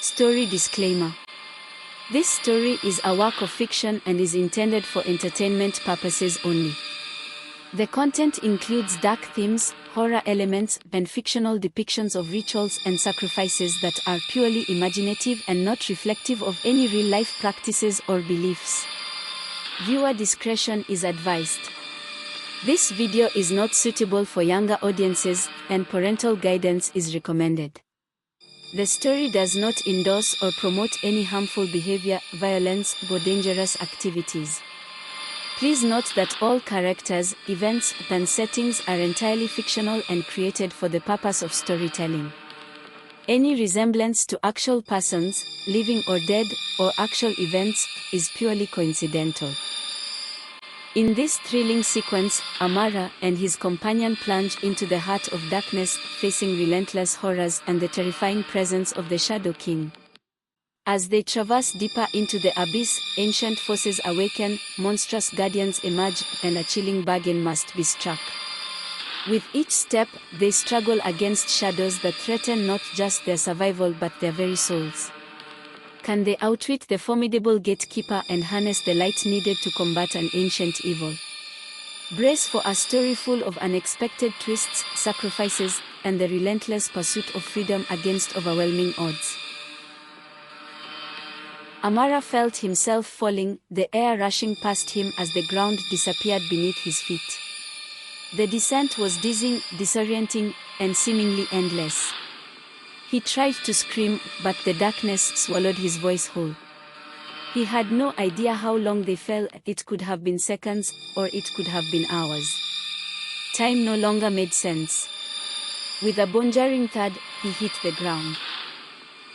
Story disclaimer. This story is a work of fiction and is intended for entertainment purposes only. The content includes dark themes, horror elements, and fictional depictions of rituals and sacrifices that are purely imaginative and not reflective of any real-life practices or beliefs. Viewer discretion is advised. This video is not suitable for younger audiences, and parental guidance is recommended. The story does not endorse or promote any harmful behavior, violence, or dangerous activities. Please note that all characters, events, and settings are entirely fictional and created for the purpose of storytelling. Any resemblance to actual persons, living or dead, or actual events, is purely coincidental. In this thrilling sequence, Amara and his companion plunge into the heart of darkness, facing relentless horrors and the terrifying presence of the Shadow King. As they traverse deeper into the abyss, ancient forces awaken, monstrous guardians emerge, and a chilling bargain must be struck. With each step, they struggle against shadows that threaten not just their survival but their very souls. Can they outwit the formidable gatekeeper and harness the light needed to combat an ancient evil? Brace for a story full of unexpected twists, sacrifices, and the relentless pursuit of freedom against overwhelming odds. Amara felt himself falling, the air rushing past him as the ground disappeared beneath his feet. The descent was dizzying, disorienting, and seemingly endless. He tried to scream, but the darkness swallowed his voice whole. He had no idea how long they fell. It could have been seconds, or it could have been hours. Time no longer made sense. With a bone-jarring thud, he hit the ground.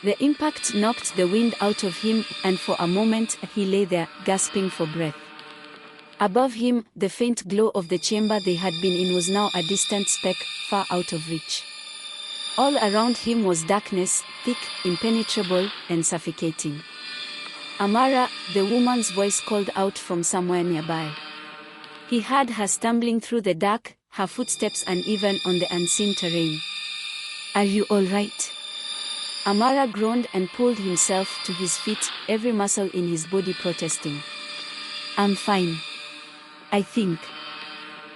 The impact knocked the wind out of him, and for a moment he lay there, gasping for breath. Above him, the faint glow of the chamber they had been in was now a distant speck, far out of reach. All around him was darkness, thick, impenetrable, and suffocating. Amara, the woman's voice called out from somewhere nearby. He heard her stumbling through the dark, her footsteps uneven on the unseen terrain. "Are you all right?" Amara groaned and pulled himself to his feet, every muscle in his body protesting. "I'm fine. I think."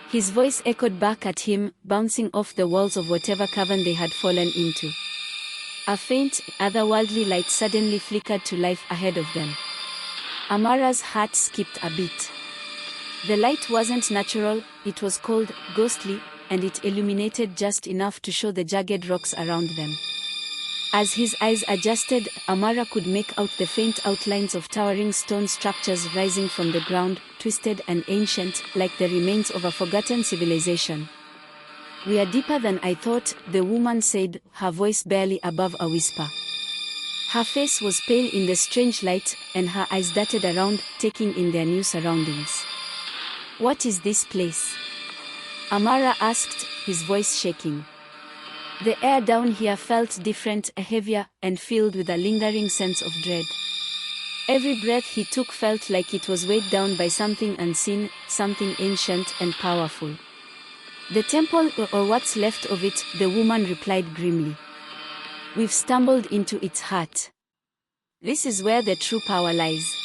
His voice echoed back at him, bouncing off the walls of whatever cavern they had fallen into. A faint, otherworldly light suddenly flickered to life ahead of them. Amara's heart skipped a beat. The light wasn't natural, it was cold, ghostly, and it illuminated just enough to show the jagged rocks around them. As his eyes adjusted, Amara could make out the faint outlines of towering stone structures rising from the ground, twisted and ancient, like the remains of a forgotten civilization. "We are deeper than I thought," the woman said, her voice barely above a whisper. Her face was pale in the strange light, and her eyes darted around, taking in their new surroundings. "What is this place?" Amara asked, his voice shaking. The air down here felt different, heavier, and filled with a lingering sense of dread. Every breath he took felt like it was weighed down by something unseen, something ancient and powerful. "The temple, or what's left of it," the woman replied grimly. "We've stumbled into its heart. This is where the true power lies."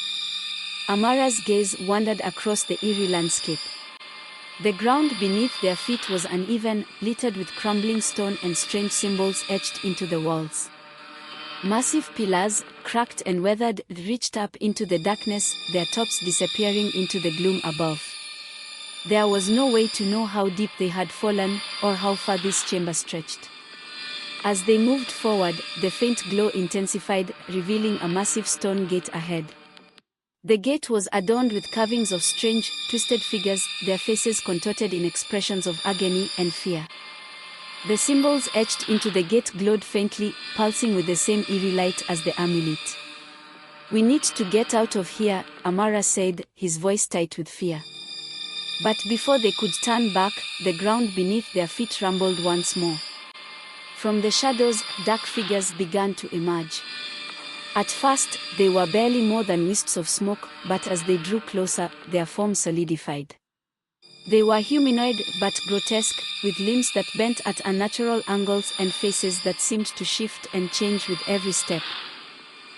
Amara's gaze wandered across the eerie landscape. The ground beneath their feet was uneven, littered with crumbling stone and strange symbols etched into the walls. Massive pillars, cracked and weathered, reached up into the darkness, their tops disappearing into the gloom above. There was no way to know how deep they had fallen, or how far this chamber stretched. As they moved forward, the faint glow intensified, revealing a massive stone gate ahead. The gate was adorned with carvings of strange, twisted figures, their faces contorted in expressions of agony and fear. The symbols etched into the gate glowed faintly, pulsing with the same eerie light as the amulet. "We need to get out of here," Amara said, his voice tight with fear. But before they could turn back, the ground beneath their feet rumbled once more. From the shadows, dark figures began to emerge. At first, they were barely more than wisps of smoke, but as they drew closer, their forms solidified. They were humanoid, but grotesque, with limbs that bent at unnatural angles and faces that seemed to shift and change with every step.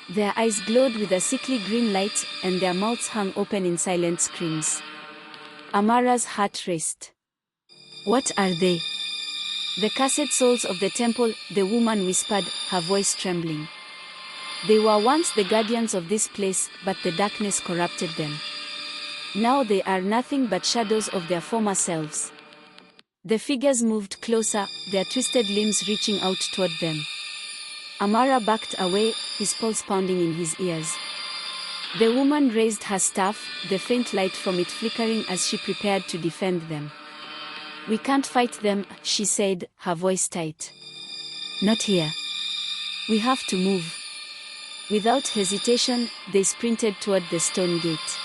Their eyes glowed with a sickly green light, and their mouths hung open in silent screams. Amara's heart raced. What are they? The cursed souls of the temple, the woman whispered, her voice trembling. They were once the guardians of this place, but the darkness corrupted them. Now they are nothing but shadows of their former selves. The figures moved closer, their twisted limbs reaching out toward them. Amara backed away, his pulse pounding in his ears. The woman raised her staff, the faint light from it flickering as she prepared to defend them. We can't fight them, she said, her voice tight. Not here. We have to move. Without hesitation, they sprinted toward the stone gate.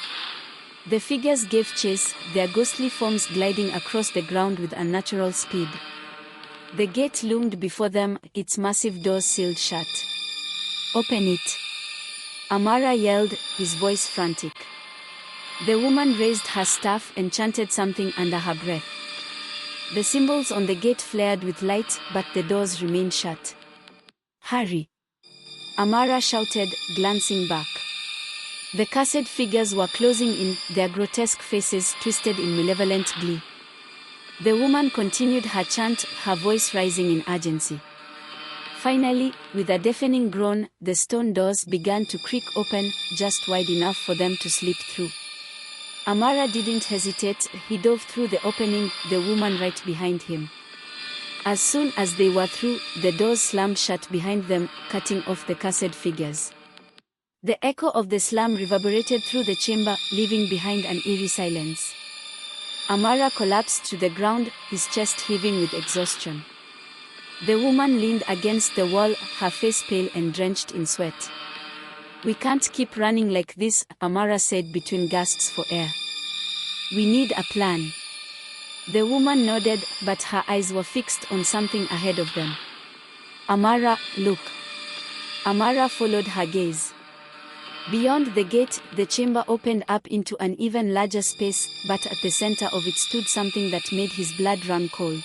The figures gave chase, their ghostly forms gliding across the ground with unnatural speed. The gate loomed before them, its massive doors sealed shut. Open it! Amara yelled, his voice frantic. The woman raised her staff and chanted something under her breath. The symbols on the gate flared with light, but the doors remained shut. Hurry! Amara shouted, glancing back. The cursed figures were closing in, their grotesque faces twisted in malevolent glee. The woman continued her chant, her voice rising in urgency. Finally, with a deafening groan, the stone doors began to creak open, just wide enough for them to slip through. Amara didn't hesitate, he dove through the opening, the woman right behind him. As soon as they were through, the doors slammed shut behind them, cutting off the cursed figures. The echo of the slam reverberated through the chamber, leaving behind an eerie silence. Amara collapsed to the ground, his chest heaving with exhaustion. The woman leaned against the wall, her face pale and drenched in sweat. We can't keep running like this, Amara said between gasps for air. We need a plan. The woman nodded, but her eyes were fixed on something ahead of them. Amara, look. Amara followed her gaze. Beyond the gate, the chamber opened up into an even larger space, but at the center of it stood something that made his blood run cold.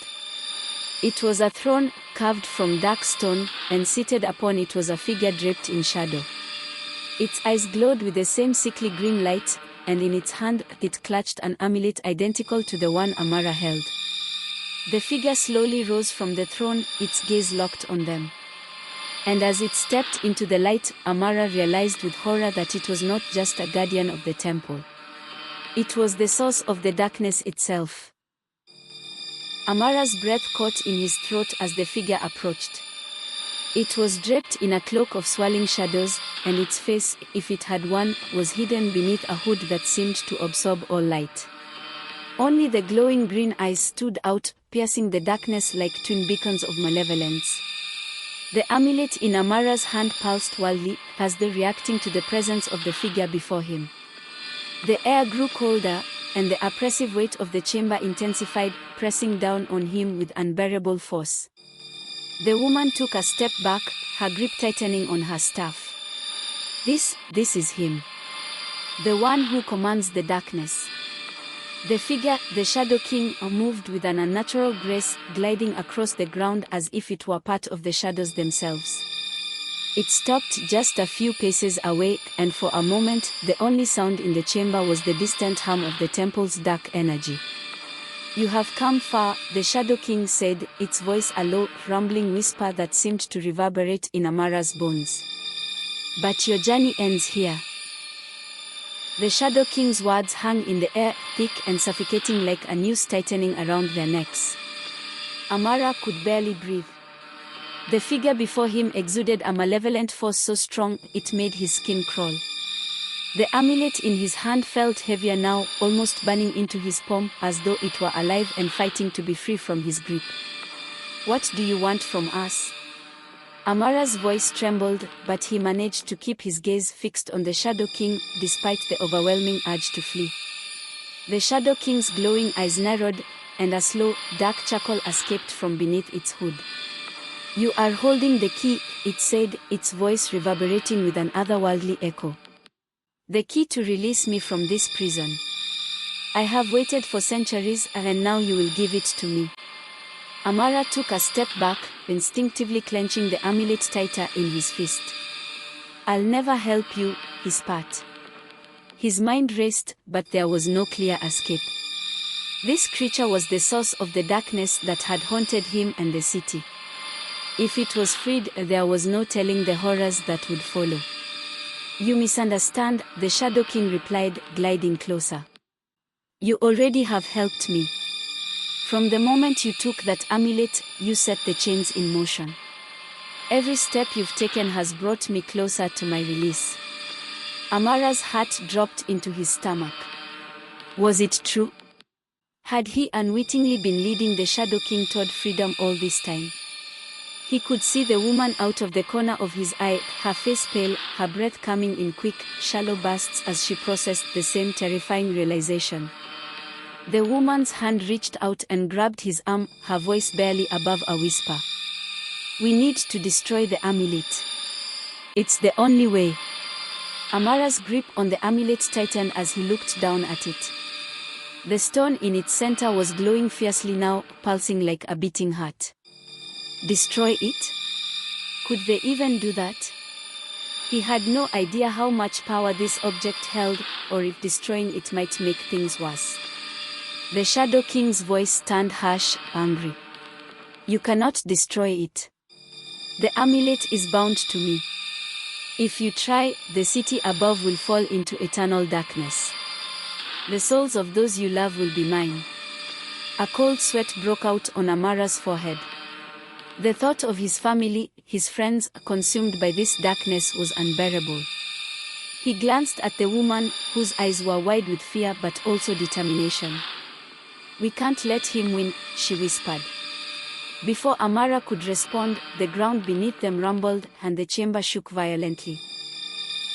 It was a throne, carved from dark stone, and seated upon it was a figure draped in shadow. Its eyes glowed with the same sickly green light, and in its hand it clutched an amulet identical to the one Amara held. The figure slowly rose from the throne, its gaze locked on them. And as it stepped into the light, Amara realized with horror that it was not just a guardian of the temple. It was the source of the darkness itself. Amara's breath caught in his throat as the figure approached. It was draped in a cloak of swirling shadows, and its face, if it had one, was hidden beneath a hood that seemed to absorb all light. Only the glowing green eyes stood out, piercing the darkness like twin beacons of malevolence. The amulet in Amara's hand pulsed wildly, as though reacting to the presence of the figure before him. The air grew colder, and the oppressive weight of the chamber intensified, pressing down on him with unbearable force. The woman took a step back, her grip tightening on her staff. This is him. The one who commands the darkness. The figure, the Shadow King, moved with an unnatural grace, gliding across the ground as if it were part of the shadows themselves. It stopped just a few paces away, and for a moment, the only sound in the chamber was the distant hum of the temple's dark energy. You have come far, the Shadow King said, its voice a low, rumbling whisper that seemed to reverberate in Amara's bones. But your journey ends here. The Shadow King's words hung in the air, thick and suffocating like a noose tightening around their necks. Amara could barely breathe. The figure before him exuded a malevolent force so strong, it made his skin crawl. The amulet in his hand felt heavier now, almost burning into his palm, as though it were alive and fighting to be free from his grip. What do you want from us? Amara's voice trembled, but he managed to keep his gaze fixed on the Shadow King, despite the overwhelming urge to flee. The Shadow King's glowing eyes narrowed, and a slow, dark chuckle escaped from beneath its hood. You are holding the key, it said, its voice reverberating with an otherworldly echo. The key to release me from this prison. I have waited for centuries, and now you will give it to me. Amara took a step back, instinctively clenching the amulet tighter in his fist. I'll never help you, he spat. His mind raced, but there was no clear escape. This creature was the source of the darkness that had haunted him and the city. If it was freed, there was no telling the horrors that would follow. You misunderstand, the Shadow King replied, gliding closer. You already have helped me. From the moment you took that amulet, you set the chains in motion. Every step you've taken has brought me closer to my release. Amara's heart dropped into his stomach. Was it true? Had he unwittingly been leading the Shadow King toward freedom all this time? He could see the woman out of the corner of his eye, her face pale, her breath coming in quick, shallow bursts as she processed the same terrifying realization. The woman's hand reached out and grabbed his arm, her voice barely above a whisper. We need to destroy the amulet. It's the only way. Amara's grip on the amulet tightened as he looked down at it. The stone in its center was glowing fiercely now, pulsing like a beating heart. Destroy it? Could they even do that? He had no idea how much power this object held, or if destroying it might make things worse. The Shadow King's voice turned harsh, angry. You cannot destroy it. The amulet is bound to me. If you try, the city above will fall into eternal darkness. The souls of those you love will be mine. A cold sweat broke out on Amara's forehead. The thought of his family, his friends, consumed by this darkness was unbearable. He glanced at the woman, whose eyes were wide with fear but also determination. We can't let him win, she whispered. Before Amara could respond, the ground beneath them rumbled and the chamber shook violently.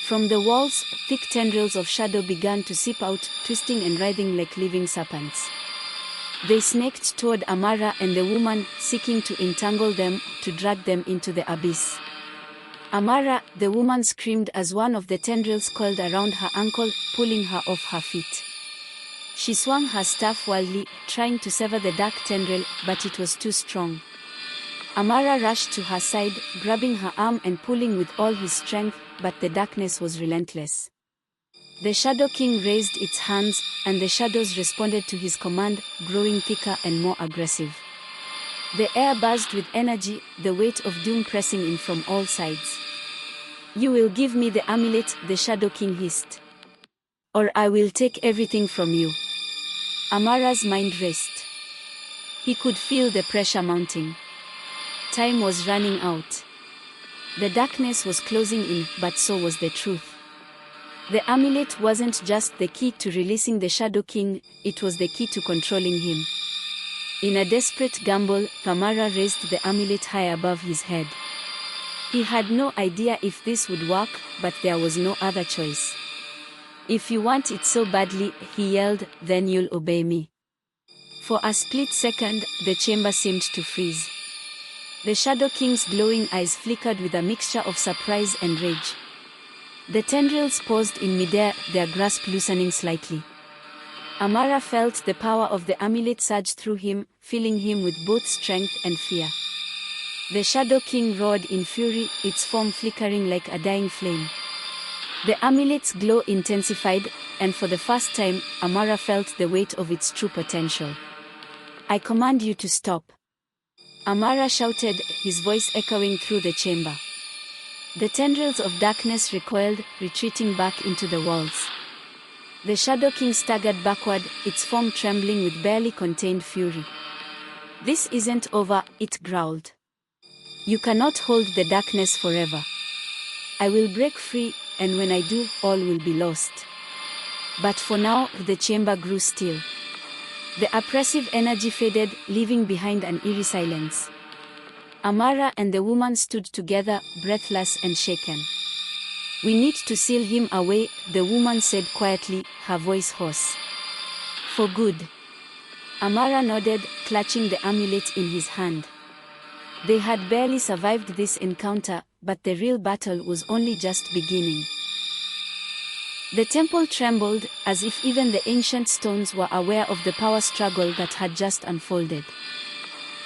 From the walls, thick tendrils of shadow began to seep out, twisting and writhing like living serpents. They snaked toward Amara and the woman, seeking to entangle them, to drag them into the abyss. Amara, the woman screamed as one of the tendrils coiled around her ankle, pulling her off her feet. She swung her staff wildly, trying to sever the dark tendril, but it was too strong. Amara rushed to her side, grabbing her arm and pulling with all his strength, but the darkness was relentless. The Shadow King raised its hands, and the shadows responded to his command, growing thicker and more aggressive. The air buzzed with energy, the weight of doom pressing in from all sides. You will give me the amulet, the Shadow King hissed. Or I will take everything from you. Amara's mind raced. He could feel the pressure mounting. Time was running out. The darkness was closing in, but so was the truth. The amulet wasn't just the key to releasing the Shadow King, it was the key to controlling him. In a desperate gamble, Amara raised the amulet high above his head. He had no idea if this would work, but there was no other choice. If you want it so badly, he yelled, then you'll obey me. For a split second, the chamber seemed to freeze. The Shadow King's glowing eyes flickered with a mixture of surprise and rage. The tendrils paused in midair, their grasp loosening slightly. Amara felt the power of the amulet surge through him, filling him with both strength and fear. The Shadow King roared in fury, its form flickering like a dying flame. The amulet's glow intensified, and for the first time, Amara felt the weight of its true potential. I command you to stop. Amara shouted, his voice echoing through the chamber. The tendrils of darkness recoiled, retreating back into the walls. The Shadow King staggered backward, its form trembling with barely contained fury. This isn't over, it growled. You cannot hold the darkness forever. I will break free, and when I do, all will be lost. But for now, the chamber grew still. The oppressive energy faded, leaving behind an eerie silence. Amara and the woman stood together, breathless and shaken. We need to seal him away, the woman said quietly, her voice hoarse. For good. Amara nodded, clutching the amulet in his hand. They had barely survived this encounter, but the real battle was only just beginning. The temple trembled, as if even the ancient stones were aware of the power struggle that had just unfolded.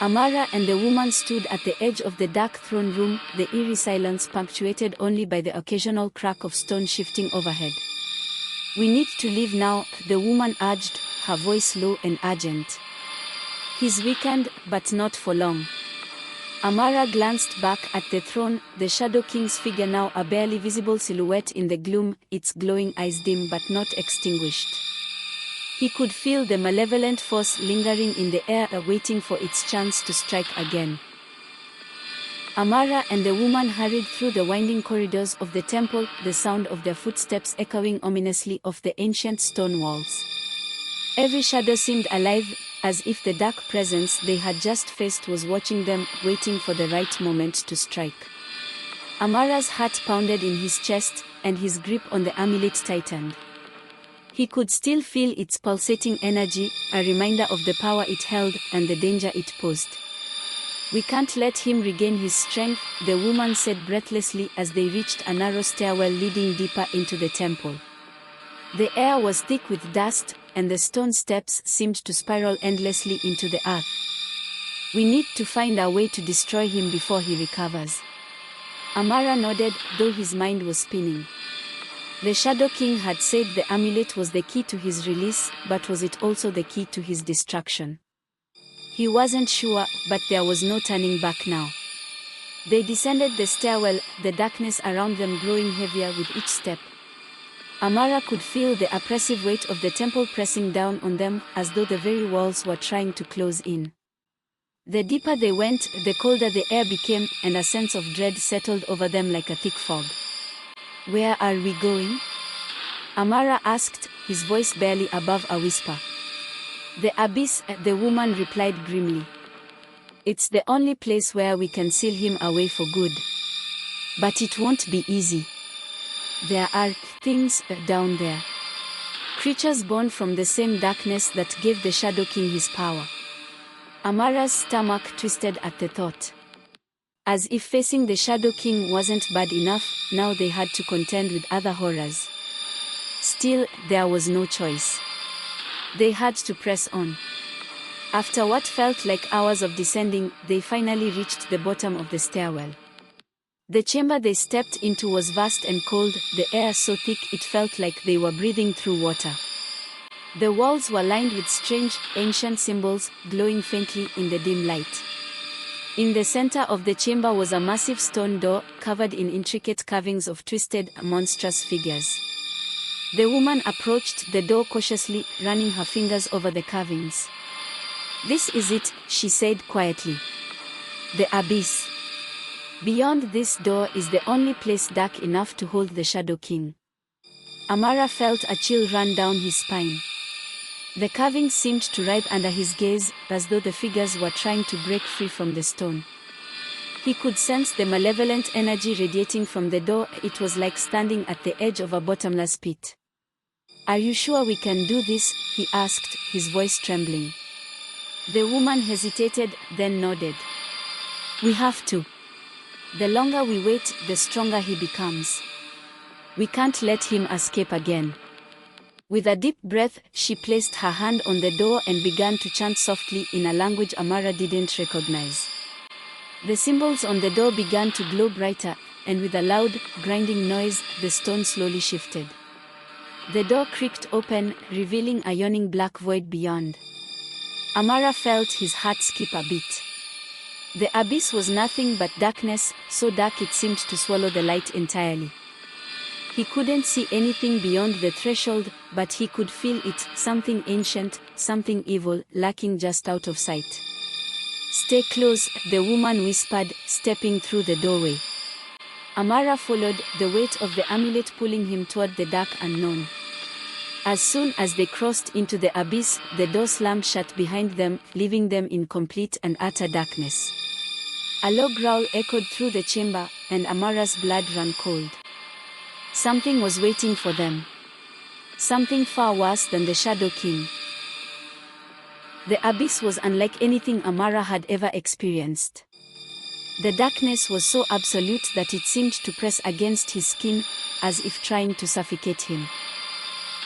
Amara and the woman stood at the edge of the dark throne room, the eerie silence punctuated only by the occasional crack of stone shifting overhead. "We need to leave now," the woman urged, her voice low and urgent. "He's weakened, but not for long." Amara glanced back at the throne, the Shadow King's figure now a barely visible silhouette in the gloom, its glowing eyes dim but not extinguished. He could feel the malevolent force lingering in the air, waiting for its chance to strike again. Amara and the woman hurried through the winding corridors of the temple, the sound of their footsteps echoing ominously off the ancient stone walls. Every shadow seemed alive, as if the dark presence they had just faced was watching them, waiting for the right moment to strike. Amara's heart pounded in his chest, and his grip on the amulet tightened. He could still feel its pulsating energy, a reminder of the power it held and the danger it posed. "We can't let him regain his strength," the woman said breathlessly as they reached a narrow stairwell leading deeper into the temple. The air was thick with dust, and the stone steps seemed to spiral endlessly into the earth. "We need to find a way to destroy him before he recovers." Amara nodded, though his mind was spinning. The Shadow King had said the amulet was the key to his release, but was it also the key to his destruction? He wasn't sure, but there was no turning back now. They descended the stairwell, the darkness around them growing heavier with each step. Amara could feel the oppressive weight of the temple pressing down on them, as though the very walls were trying to close in. The deeper they went, the colder the air became, and a sense of dread settled over them like a thick fog. "Where are we going?" Amara asked, his voice barely above a whisper. "The abyss," the woman replied grimly. "It's the only place where we can seal him away for good. But it won't be easy. There are things down there. Creatures born from the same darkness that gave the Shadow King his power." Amara's stomach twisted at the thought. As if facing the Shadow King wasn't bad enough, now they had to contend with other horrors. Still, there was no choice. They had to press on. After what felt like hours of descending, they finally reached the bottom of the stairwell. The chamber they stepped into was vast and cold, the air so thick it felt like they were breathing through water. The walls were lined with strange, ancient symbols, glowing faintly in the dim light. In the center of the chamber was a massive stone door, covered in intricate carvings of twisted, monstrous figures. The woman approached the door cautiously, running her fingers over the carvings. "This is it," she said quietly. "The abyss. Beyond this door is the only place dark enough to hold the Shadow King." Amara felt a chill run down his spine. The carvings seemed to writhe under his gaze, as though the figures were trying to break free from the stone. He could sense the malevolent energy radiating from the door. It was like standing at the edge of a bottomless pit. "Are you sure we can do this?" he asked, his voice trembling. The woman hesitated, then nodded. "We have to. The longer we wait, the stronger he becomes. We can't let him escape again." With a deep breath, she placed her hand on the door and began to chant softly in a language Amara didn't recognize. The symbols on the door began to glow brighter, and with a loud, grinding noise, the stone slowly shifted. The door creaked open, revealing a yawning black void beyond. Amara felt his heart skip a beat. The abyss was nothing but darkness, so dark it seemed to swallow the light entirely. He couldn't see anything beyond the threshold, but he could feel it, something ancient, something evil, lurking just out of sight. "Stay close," the woman whispered, stepping through the doorway. Amara followed, the weight of the amulet pulling him toward the dark unknown. As soon as they crossed into the abyss, the door slammed shut behind them, leaving them in complete and utter darkness. A low growl echoed through the chamber, and Amara's blood ran cold. Something was waiting for them. Something far worse than the Shadow King. The abyss was unlike anything Amara had ever experienced. The darkness was so absolute that it seemed to press against his skin, as if trying to suffocate him.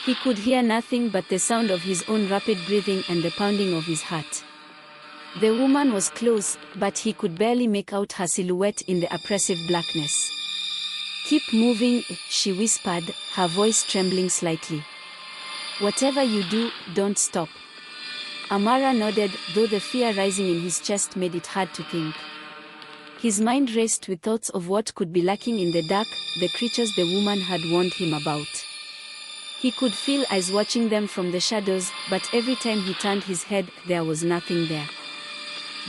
He could hear nothing but the sound of his own rapid breathing and the pounding of his heart. The woman was close, but he could barely make out her silhouette in the oppressive blackness. "Keep moving," she whispered, her voice trembling slightly. "Whatever you do, don't stop." Amara nodded, though the fear rising in his chest made it hard to think. His mind raced with thoughts of what could be lurking in the dark, the creatures the woman had warned him about. He could feel eyes watching them from the shadows, but every time he turned his head, there was nothing there.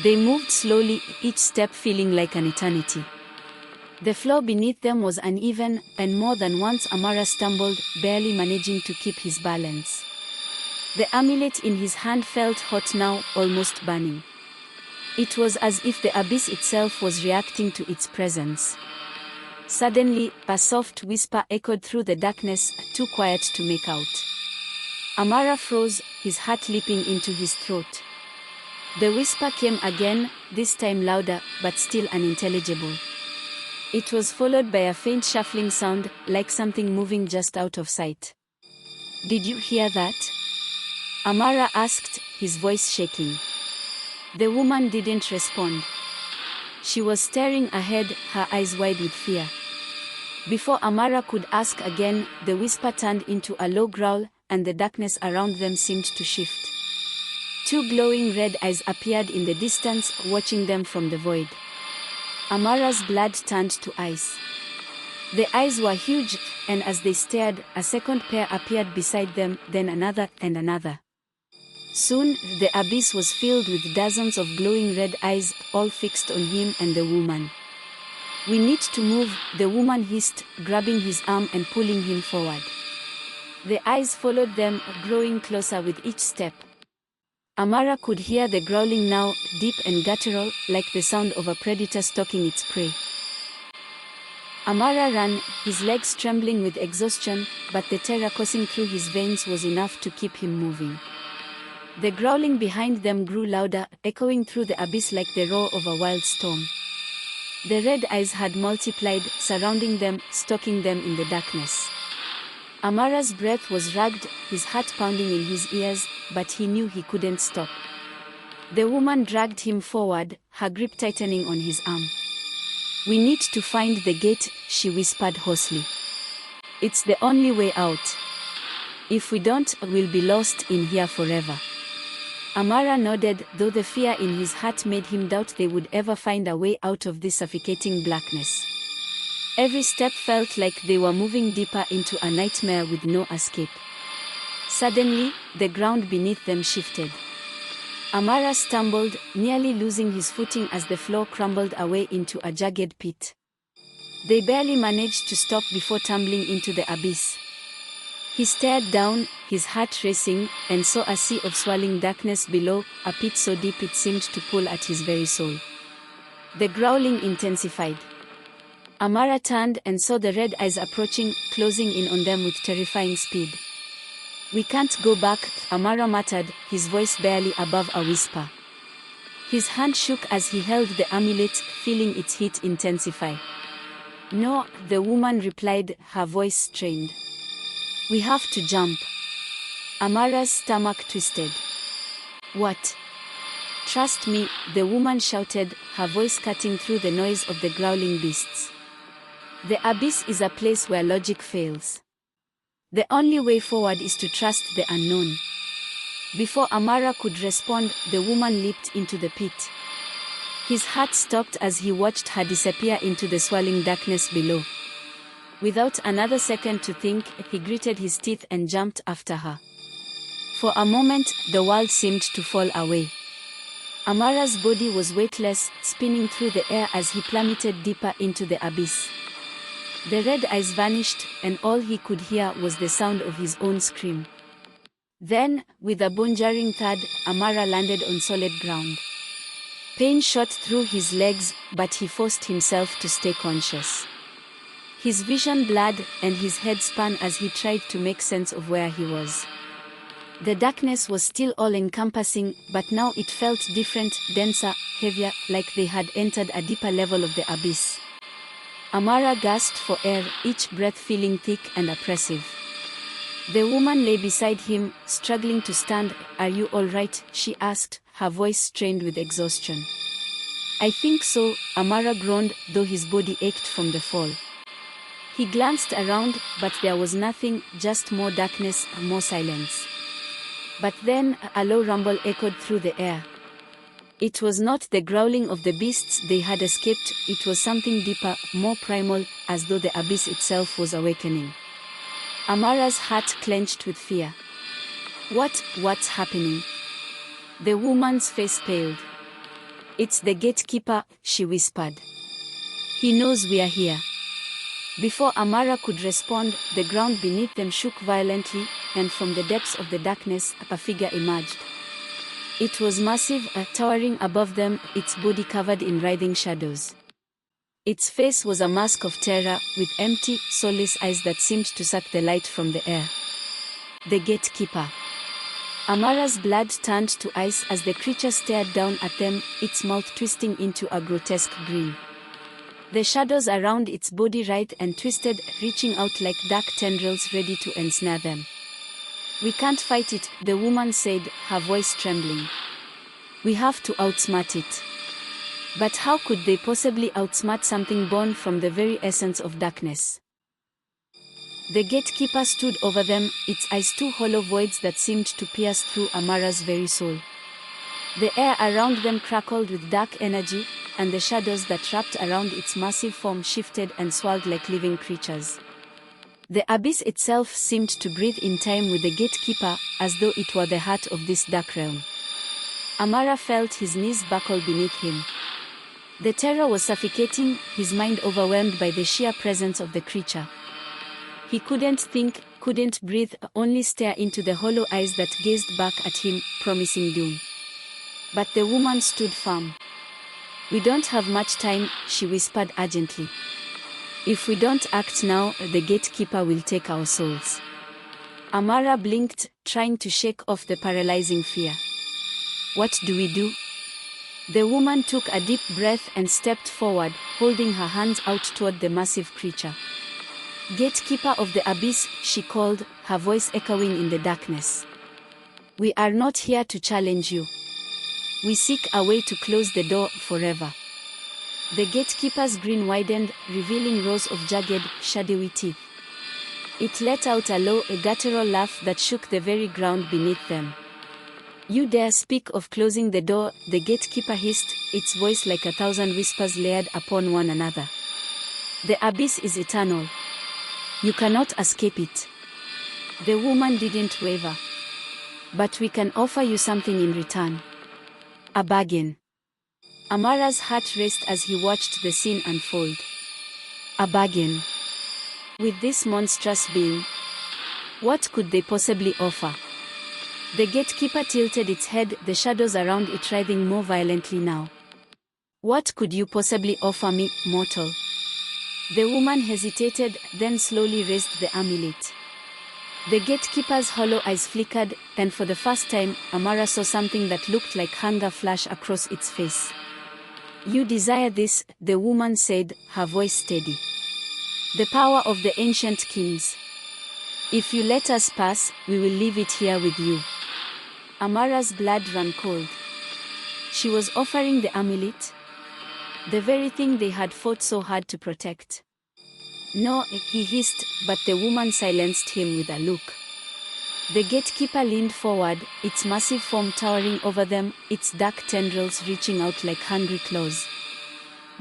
They moved slowly, each step feeling like an eternity. The floor beneath them was uneven, and more than once Amara stumbled, barely managing to keep his balance. The amulet in his hand felt hot now, almost burning. It was as if the abyss itself was reacting to its presence. Suddenly, a soft whisper echoed through the darkness, too quiet to make out. Amara froze, his heart leaping into his throat. The whisper came again, this time louder, but still unintelligible. It was followed by a faint shuffling sound, like something moving just out of sight. "Did you hear that?" Amara asked, his voice shaking. The woman didn't respond. She was staring ahead, her eyes wide with fear. Before Amara could ask again, the whisper turned into a low growl, and the darkness around them seemed to shift. Two glowing red eyes appeared in the distance, watching them from the void. Amara's blood turned to ice. The eyes were huge, and as they stared, a second pair appeared beside them, then another, and another. Soon, the abyss was filled with dozens of glowing red eyes, all fixed on him and the woman. "We need to move," the woman hissed, grabbing his arm and pulling him forward. The eyes followed them, growing closer with each step. Amara could hear the growling now, deep and guttural, like the sound of a predator stalking its prey. Amara ran, his legs trembling with exhaustion, but the terror coursing through his veins was enough to keep him moving. The growling behind them grew louder, echoing through the abyss like the roar of a wild storm. The red eyes had multiplied, surrounding them, stalking them in the darkness. Amara's breath was ragged, his heart pounding in his ears, but he knew he couldn't stop. The woman dragged him forward, her grip tightening on his arm. "We need to find the gate," she whispered hoarsely. "It's the only way out. If we don't, we'll be lost in here forever." Amara nodded, though the fear in his heart made him doubt they would ever find a way out of this suffocating blackness. Every step felt like they were moving deeper into a nightmare with no escape. Suddenly, the ground beneath them shifted. Amara stumbled, nearly losing his footing as the floor crumbled away into a jagged pit. They barely managed to stop before tumbling into the abyss. He stared down, his heart racing, and saw a sea of swirling darkness below, a pit so deep it seemed to pull at his very soul. The growling intensified. Amara turned and saw the red eyes approaching, closing in on them with terrifying speed. "We can't go back," Amara muttered, his voice barely above a whisper. His hand shook as he held the amulet, feeling its heat intensify. "No," the woman replied, her voice strained. "We have to jump." Amara's stomach twisted. "What?" "Trust me," the woman shouted, her voice cutting through the noise of the growling beasts. "The abyss is a place where logic fails. The only way forward is to trust the unknown." Before Amara could respond, the woman leaped into the pit. His heart stopped as he watched her disappear into the swirling darkness below. Without another second to think, he gritted his teeth and jumped after her. For a moment, the world seemed to fall away. Amara's body was weightless, spinning through the air as he plummeted deeper into the abyss. The red eyes vanished, and all he could hear was the sound of his own scream. Then, with a bone-jarring thud, Amara landed on solid ground. Pain shot through his legs, but he forced himself to stay conscious. His vision blurred, and his head spun as he tried to make sense of where he was. The darkness was still all-encompassing, but now it felt different, denser, heavier, like they had entered a deeper level of the abyss. Amara gasped for air, each breath feeling thick and oppressive. The woman lay beside him, struggling to stand. "Are you all right?" she asked, her voice strained with exhaustion. I think so, Amara groaned, though his body ached from the fall. He glanced around, but there was nothing, just more darkness, more silence. But then, a low rumble echoed through the air. It was not the growling of the beasts they had escaped, it was something deeper, more primal, as though the abyss itself was awakening. Amara's heart clenched with fear. What's happening? The woman's face paled. It's the gatekeeper, she whispered. He knows we are here. Before Amara could respond, the ground beneath them shook violently, and from the depths of the darkness, a figure emerged. It was massive, towering above them, its body covered in writhing shadows. Its face was a mask of terror, with empty, soulless eyes that seemed to suck the light from the air. The gatekeeper. Amara's blood turned to ice as the creature stared down at them, its mouth twisting into a grotesque grin. The shadows around its body writhed and twisted, reaching out like dark tendrils ready to ensnare them. We can't fight it, the woman said, her voice trembling. We have to outsmart it. But how could they possibly outsmart something born from the very essence of darkness? The gatekeeper stood over them, its eyes two hollow voids that seemed to pierce through Amara's very soul. The air around them crackled with dark energy, and the shadows that wrapped around its massive form shifted and swirled like living creatures. The abyss itself seemed to breathe in time with the gatekeeper, as though it were the heart of this dark realm. Amara felt his knees buckle beneath him. The terror was suffocating, his mind overwhelmed by the sheer presence of the creature. He couldn't think, couldn't breathe, only stare into the hollow eyes that gazed back at him, promising doom. But the woman stood firm. We don't have much time, she whispered urgently. If we don't act now, the gatekeeper will take our souls. Amara blinked, trying to shake off the paralyzing fear. What do we do? The woman took a deep breath and stepped forward, holding her hands out toward the massive creature. Gatekeeper of the abyss, she called, her voice echoing in the darkness. We are not here to challenge you. We seek a way to close the door forever. The gatekeeper's grin widened, revealing rows of jagged, shadowy teeth. It let out a low, guttural laugh that shook the very ground beneath them. You dare speak of closing the door, the gatekeeper hissed, its voice like 1,000 whispers layered upon one another. The abyss is eternal. You cannot escape it. The woman didn't waver. But we can offer you something in return. A bargain. Amara's heart raced as he watched the scene unfold. A bargain. With this monstrous being. What could they possibly offer? The gatekeeper tilted its head, the shadows around it writhing more violently now. What could you possibly offer me, mortal? The woman hesitated, then slowly raised the amulet. The gatekeeper's hollow eyes flickered, and for the first time, Amara saw something that looked like hunger flash across its face. You desire this, the woman said, her voice steady. The power of the ancient kings. If you let us pass, we will leave it here with you. Amara's blood ran cold. She was offering the amulet? The very thing they had fought so hard to protect. No, he hissed, but the woman silenced him with a look. The gatekeeper leaned forward, its massive form towering over them, its dark tendrils reaching out like hungry claws.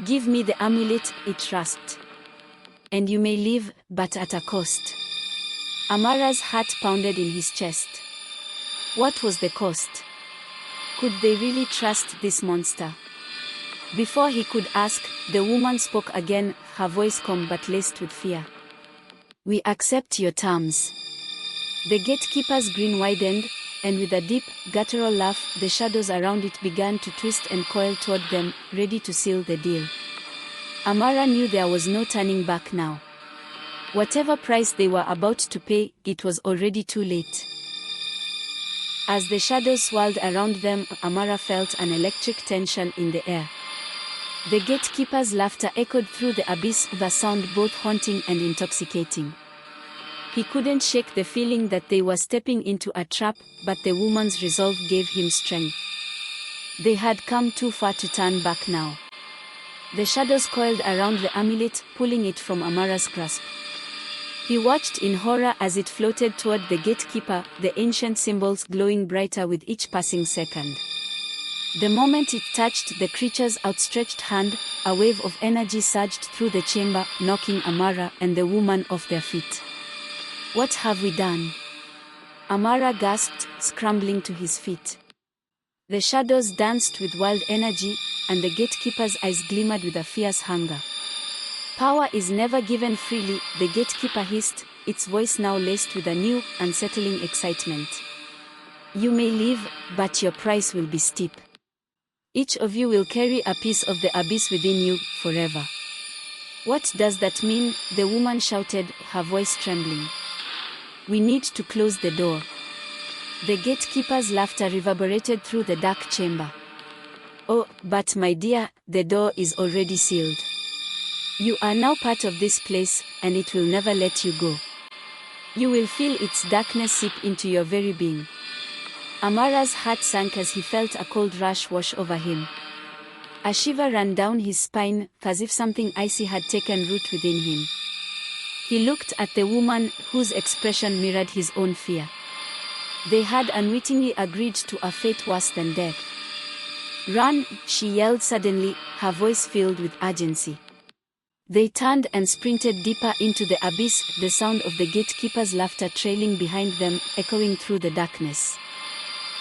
Give me the amulet, it rasped. And you may leave, but at a cost. Amara's heart pounded in his chest. What was the cost? Could they really trust this monster? Before he could ask, the woman spoke again, her voice calm but laced with fear. We accept your terms. The gatekeeper's grin widened, and with a deep, guttural laugh, the shadows around it began to twist and coil toward them, ready to seal the deal. Amara knew there was no turning back now. Whatever price they were about to pay, it was already too late. As the shadows swirled around them, Amara felt an electric tension in the air. The gatekeeper's laughter echoed through the abyss, the sound both haunting and intoxicating. He couldn't shake the feeling that they were stepping into a trap, but the woman's resolve gave him strength. They had come too far to turn back now. The shadows coiled around the amulet, pulling it from Amara's grasp. He watched in horror as it floated toward the gatekeeper, the ancient symbols glowing brighter with each passing second. The moment it touched the creature's outstretched hand, a wave of energy surged through the chamber, knocking Amara and the woman off their feet. "What have we done?" Amara gasped, scrambling to his feet. The shadows danced with wild energy, and the gatekeeper's eyes glimmered with a fierce hunger. "Power is never given freely," the gatekeeper hissed, its voice now laced with a new, unsettling excitement. "You may leave, but your price will be steep. Each of you will carry a piece of the abyss within you, forever." "What does that mean?" the woman shouted, her voice trembling. "We need to close the door." The gatekeeper's laughter reverberated through the dark chamber. "Oh, but my dear, the door is already sealed. You are now part of this place, and it will never let you go. You will feel its darkness seep into your very being." Amara's heart sank as he felt a cold rush wash over him. A shiver ran down his spine, as if something icy had taken root within him. He looked at the woman, whose expression mirrored his own fear. They had unwittingly agreed to a fate worse than death. "Run!" she yelled suddenly, her voice filled with urgency. They turned and sprinted deeper into the abyss, the sound of the gatekeeper's laughter trailing behind them, echoing through the darkness.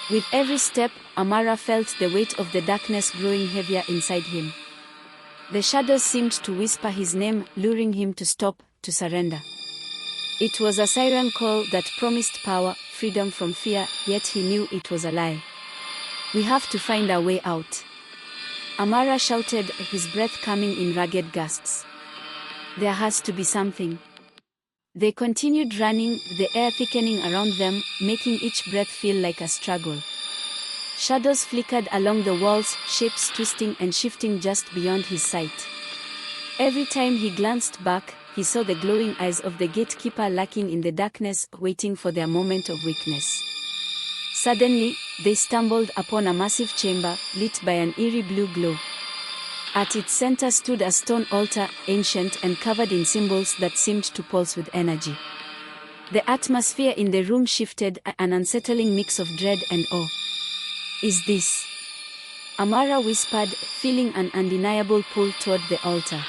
With every step, Amara felt the weight of the darkness growing heavier inside him. The shadows seemed to whisper his name, luring him to stop, to surrender. It was a siren call that promised power, freedom from fear, yet he knew it was a lie. "We have to find a way out," Amara shouted, his breath coming in ragged gusts. "There has to be something." They continued running, the air thickening around them, making each breath feel like a struggle. Shadows flickered along the walls, shapes twisting and shifting just beyond his sight. Every time he glanced back, he saw the glowing eyes of the gatekeeper lurking in the darkness, waiting for their moment of weakness. Suddenly, they stumbled upon a massive chamber, lit by an eerie blue glow. At its center stood a stone altar, ancient and covered in symbols that seemed to pulse with energy. The atmosphere in the room shifted, an unsettling mix of dread and awe. "Is this?" Amara whispered, feeling an undeniable pull toward the altar.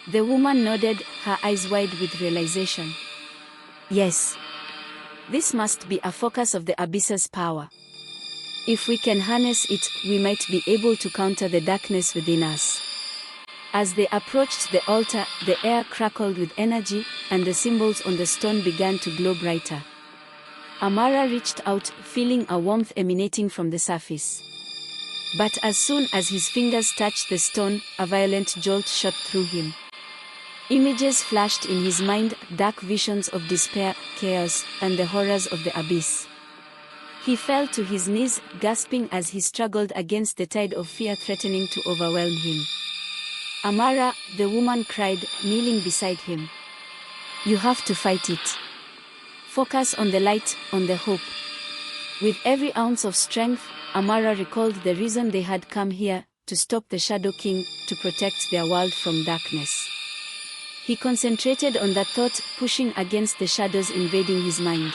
The woman nodded, her eyes wide with realization. "Yes. This must be a focus of the abyss's power. If we can harness it, we might be able to counter the darkness within us." As they approached the altar, the air crackled with energy, and the symbols on the stone began to glow brighter. Amara reached out, feeling a warmth emanating from the surface. But as soon as his fingers touched the stone, a violent jolt shot through him. Images flashed in his mind, dark visions of despair, chaos, and the horrors of the abyss. He fell to his knees, gasping as he struggled against the tide of fear threatening to overwhelm him. "Amara," the woman cried, kneeling beside him. "You have to fight it. Focus on the light, on the hope." With every ounce of strength, Amara recalled the reason they had come here, to stop the Shadow King, to protect their world from darkness. He concentrated on that thought, pushing against the shadows invading his mind.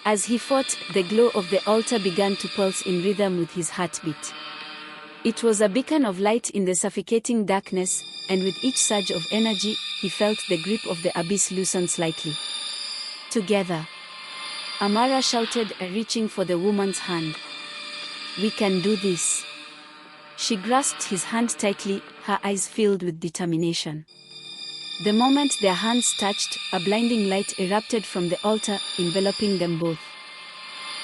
As he fought, the glow of the altar began to pulse in rhythm with his heartbeat. It was a beacon of light in the suffocating darkness, and with each surge of energy, he felt the grip of the abyss loosen slightly. "Together," Amara shouted, reaching for the woman's hand. "We can do this." She grasped his hand tightly, her eyes filled with determination. The moment their hands touched, a blinding light erupted from the altar, enveloping them both.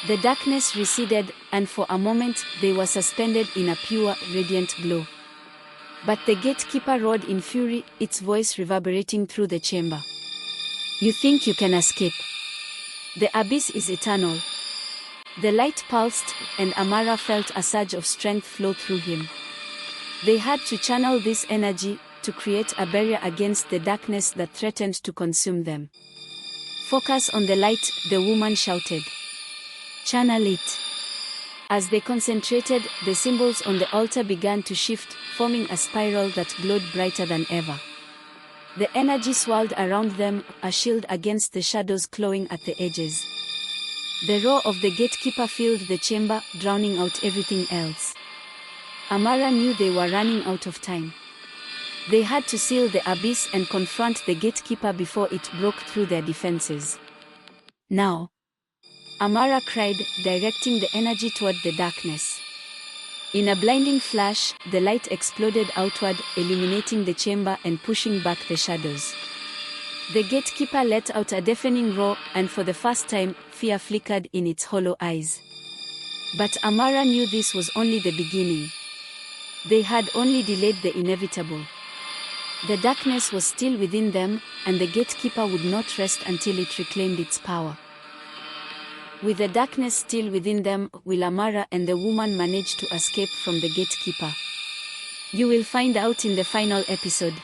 The darkness receded, and for a moment, they were suspended in a pure, radiant glow. But the gatekeeper roared in fury, its voice reverberating through the chamber. "You think you can escape? The abyss is eternal." The light pulsed, and Amara felt a surge of strength flow through him. They had to channel this energy, to create a barrier against the darkness that threatened to consume them. "Focus on the light," the woman shouted. "Channel it." As they concentrated, the symbols on the altar began to shift, forming a spiral that glowed brighter than ever. The energy swirled around them, a shield against the shadows clawing at the edges. The roar of the gatekeeper filled the chamber, drowning out everything else. Amara knew they were running out of time. They had to seal the abyss and confront the gatekeeper before it broke through their defenses. Now, Amara cried, directing the energy toward the darkness. In a blinding flash, the light exploded outward, illuminating the chamber and pushing back the shadows. The gatekeeper let out a deafening roar, and for the first time, fear flickered in its hollow eyes. But Amara knew this was only the beginning. They had only delayed the inevitable. The darkness was still within them, and the gatekeeper would not rest until it reclaimed its power. With the darkness still within them, will Amara and the woman manage to escape from the gatekeeper? You will find out in the final episode.